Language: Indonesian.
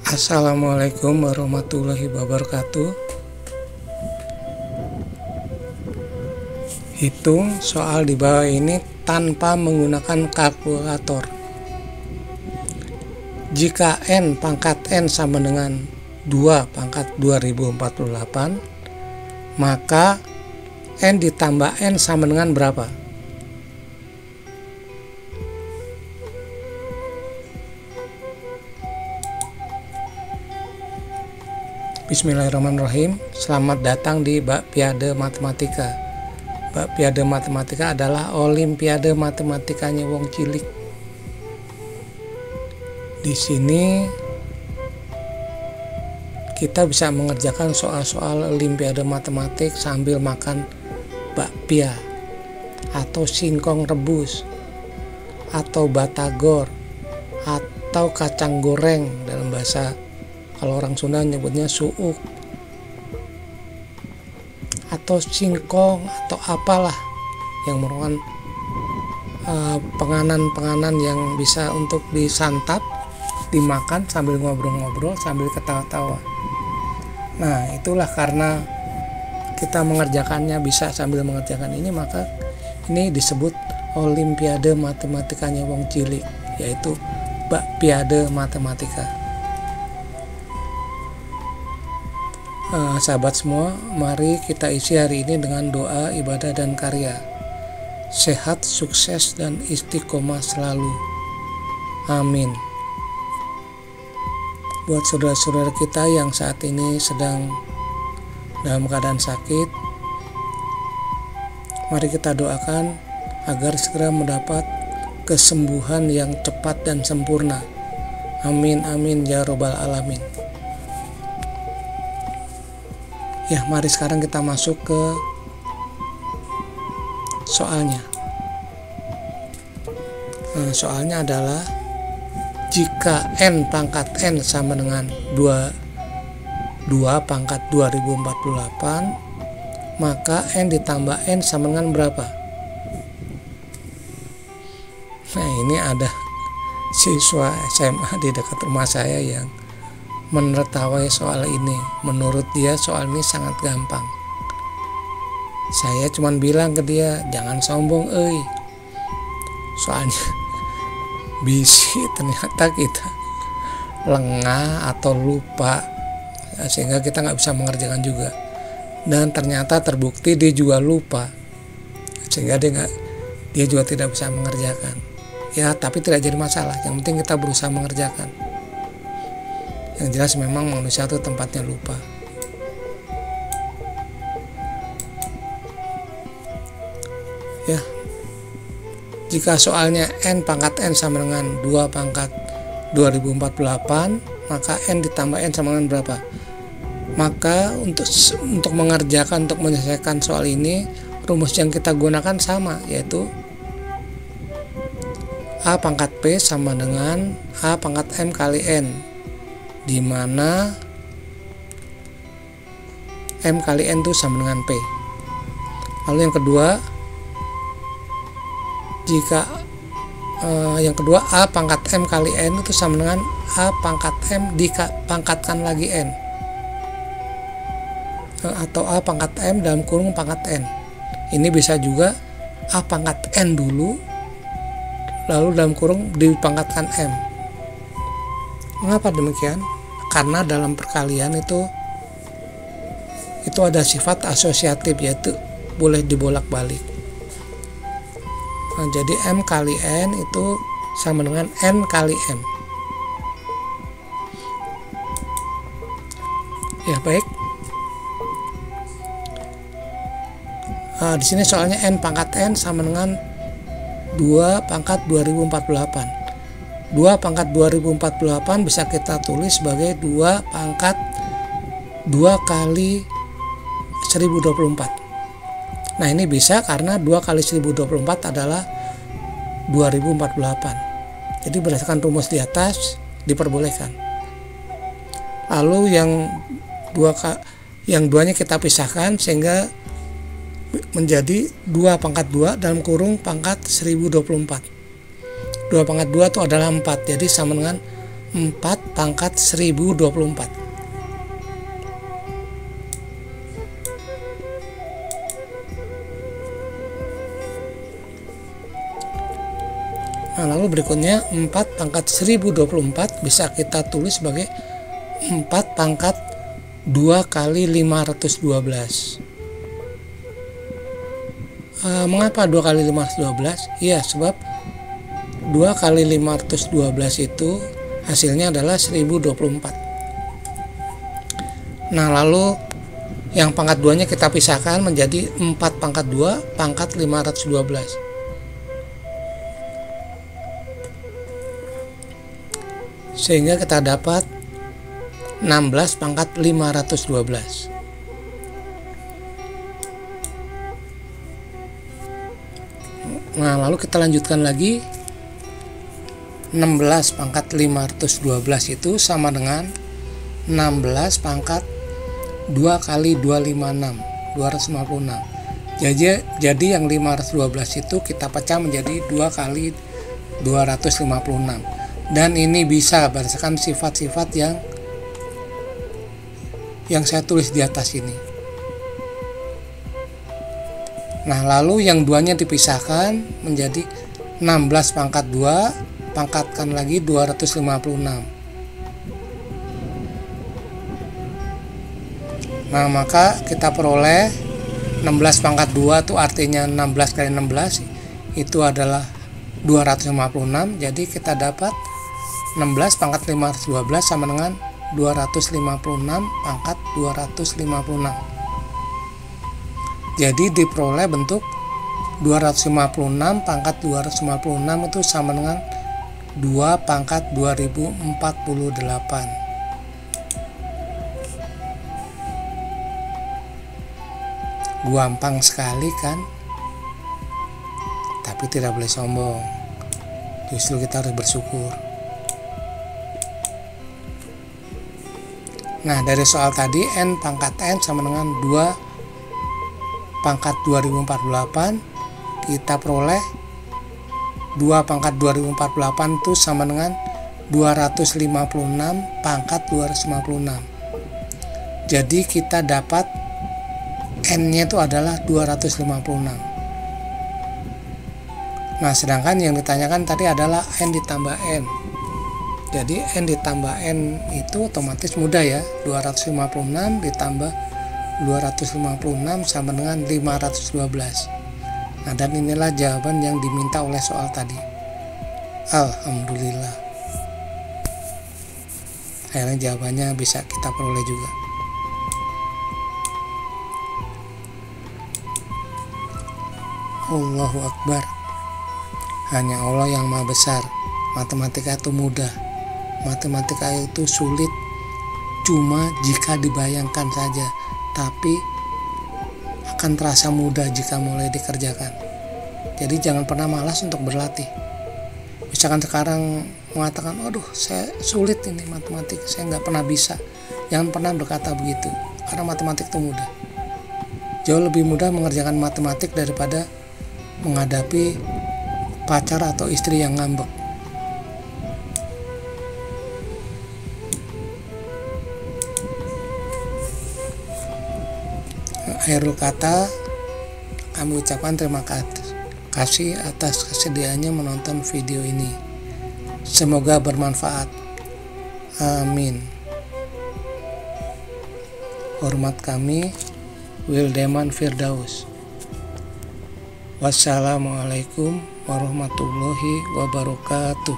Assalamualaikum warahmatullahi wabarakatuh. Hitung soal di bawah ini tanpa menggunakan kalkulator. Jika N pangkat N sama dengan 2 pangkat 2048, maka N ditambah N sama dengan berapa? Bismillahirrahmanirrahim. Selamat datang di Bakpiade Matematika. Bakpiade Matematika adalah olimpiade matematikanya wong cilik. Di sini kita bisa mengerjakan soal-soal olimpiade matematik sambil makan bakpia atau singkong rebus atau batagor atau kacang goreng, dalam bahasa kalau orang Sunda nyebutnya suuk, atau singkong atau apalah yang merupakan penganan-penganan yang bisa untuk disantap, dimakan sambil ngobrol-ngobrol, sambil ketawa-tawa. Nah, itulah karena kita mengerjakannya bisa sambil mengerjakan ini, maka ini disebut olimpiade matematikanya wong cilik, yaitu Bakpiade Matematika. Sahabat semua, mari kita isi hari ini dengan doa, ibadah, dan karya. Sehat, sukses, dan istiqomah selalu. Amin. Buat saudara-saudara kita yang saat ini sedang dalam keadaan sakit, mari kita doakan agar segera mendapat kesembuhan yang cepat dan sempurna. Amin, amin, ya robbal alamin. Ya, mari sekarang kita masuk ke soalnya. Soalnya adalah jika N pangkat N sama dengan 2 pangkat 2048, maka N ditambah N sama dengan berapa? Nah, ini ada siswa SMA di dekat rumah saya yang menertawai soal ini. Menurut dia soal ini sangat gampang. Saya cuma bilang ke dia, jangan sombong euy, soalnya bisi ternyata kita lengah atau lupa, sehingga kita nggak bisa mengerjakan juga. Dan ternyata terbukti dia juga lupa, sehingga dia juga tidak bisa mengerjakan. Ya, tapi tidak jadi masalah, yang penting kita berusaha mengerjakan. Yang jelas memang manusia itu tempatnya lupa. Ya, jika soalnya N pangkat N sama dengan 2 pangkat 2048, maka N ditambah N sama dengan berapa? Maka untuk mengerjakan, untuk menyelesaikan soal ini, rumus yang kita gunakan sama, yaitu A pangkat P sama dengan A pangkat M kali N, di mana M kali N itu sama dengan P. Lalu yang kedua, jika yang kedua A pangkat M kali N itu sama dengan A pangkat M dipangkatkan lagi N, atau A pangkat M dalam kurung pangkat N. Ini bisa juga A pangkat N dulu, lalu dalam kurung dipangkatkan M. Mengapa demikian? Karena dalam perkalian itu ada sifat asosiatif, yaitu boleh dibolak-balik. Nah, jadi M kali N itu sama dengan N kali M. Ya, baik. Di sini soalnya N pangkat N sama dengan 2 pangkat 2048. 2 pangkat 2048 bisa kita tulis sebagai 2 pangkat 2 kali 1024. Nah, ini bisa karena 2 kali 1024 adalah 2048. Jadi berdasarkan rumus di atas diperbolehkan. Lalu yang duanya kita pisahkan sehingga menjadi 2 pangkat 2 dalam kurung pangkat 1024. 2 pangkat 2 itu adalah 4, jadi sama dengan 4 pangkat 1024. Nah, lalu berikutnya 4 pangkat 1024 bisa kita tulis sebagai 4 pangkat 2 kali 512. Mengapa 2 kali 512? Iya, sebab 2 kali 512 itu hasilnya adalah 1024. Nah, lalu yang pangkat 2 nya kita pisahkan menjadi 4 pangkat 2 pangkat 512. Sehingga kita dapat 16 pangkat 512. Nah, lalu kita lanjutkan lagi. 16 pangkat 512 itu sama dengan 16 pangkat 2 kali 256, 256. Jadi yang 512 itu kita pecah menjadi 2 kali 256. Dan ini bisa berdasarkan sifat-sifat yang saya tulis di atas ini. Nah, lalu yang duanya dipisahkan menjadi 16 pangkat 2, pangkatkan lagi 256. Nah, maka kita peroleh 16 pangkat 2 itu artinya 16 kali 16 itu adalah 256. Jadi kita dapat 16 pangkat 512 sama dengan 256 pangkat 256. Jadi diperoleh bentuk 256 pangkat 256 itu sama dengan 2 pangkat 2048. Gampang sekali kan? Tapi tidak boleh sombong. Justru kita harus bersyukur. Nah, dari soal tadi N pangkat N sama dengan 2 pangkat 2048, kita peroleh 2 pangkat 2048 itu sama dengan 256 pangkat 256. Jadi kita dapat N-nya itu adalah 256. Nah, sedangkan yang ditanyakan tadi adalah N ditambah N. Jadi N ditambah N itu otomatis mudah ya. 256 ditambah 256 sama dengan 512. Nah, dan inilah jawaban yang diminta oleh soal tadi. Alhamdulillah. Akhirnya jawabannya bisa kita peroleh juga. Allahu Akbar. Hanya Allah yang Maha Besar. Matematika itu mudah. Matematika itu sulit cuma jika dibayangkan saja, tapi akan terasa mudah jika mulai dikerjakan. Jadi jangan pernah malas untuk berlatih. Misalkan sekarang mengatakan, aduh saya sulit ini matematik, saya nggak pernah bisa. Jangan pernah berkata begitu, karena matematik itu mudah. Jauh lebih mudah mengerjakan matematik daripada menghadapi pacar atau istri yang ngambek. Akhirul kata, kami ucapkan terima kasih atas kesediaannya menonton video ini. Semoga bermanfaat. Amin. Hormat kami, Wildeman Firdaus. Wassalamualaikum warahmatullahi wabarakatuh.